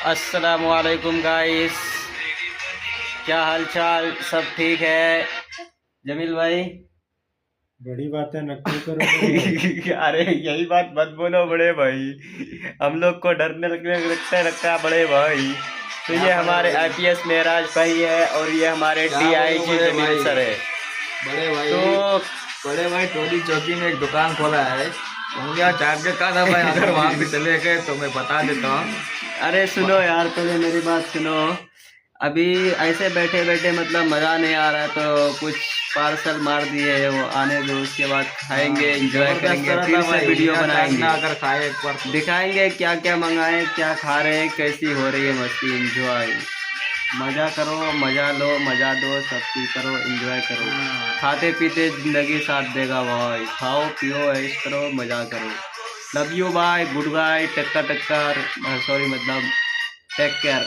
अस्सलामुअलैकुम गाइस, क्या हाल चाल? सब ठीक है? जमील भाई। बड़ी बात है, नक्की करो करो। अरे यही बात मत बोलो बड़े भाई, हम लोग को डरने लगता है बड़े भाई। तो क्या ये बड़े हमारे भाई? आईपीएस मेराज भाई है और ये हमारे क्या बोलो डीआईजी बड़े जमील भाई? सर है। बड़े भाई, तो बड़े भाई टोली चौकी में एक दुकान खोला है। उंगलियां चाट के कहा था भाई, अगर वहां पे चले गए तो मैं बता देता हूँ। अरे सुनो यार, पहले मेरी बात सुनो। अभी ऐसे बैठे बैठे मतलब मज़ा नहीं आ रहा है, तो कुछ पार्सल मार दिए, वो आने दो, उसके बाद खाएंगे, हाँ, एंजॉय जबरदस्त करेंगे, तरह फिर था से भाई, वीडियो उंगलियां बनाएंगे, चाटना अगर खाए एक बार तो। दिखाएंगे क्या क्या मंगाए, क्या खा रहे हैं, कैसी हो रही है मस्ती, एंजॉय। मज़ा करो, मज़ा लो, मज़ा दो, सब चीज़ करो, एंजॉय करो। हाँ, खाते पीते ज़िंदगी साथ देगा भाई, खाओ पियो ऐश करो, मज़ा करो। Love you bye, good bye, टक्कर टक्कर, सॉरी मतलब टेक केयर।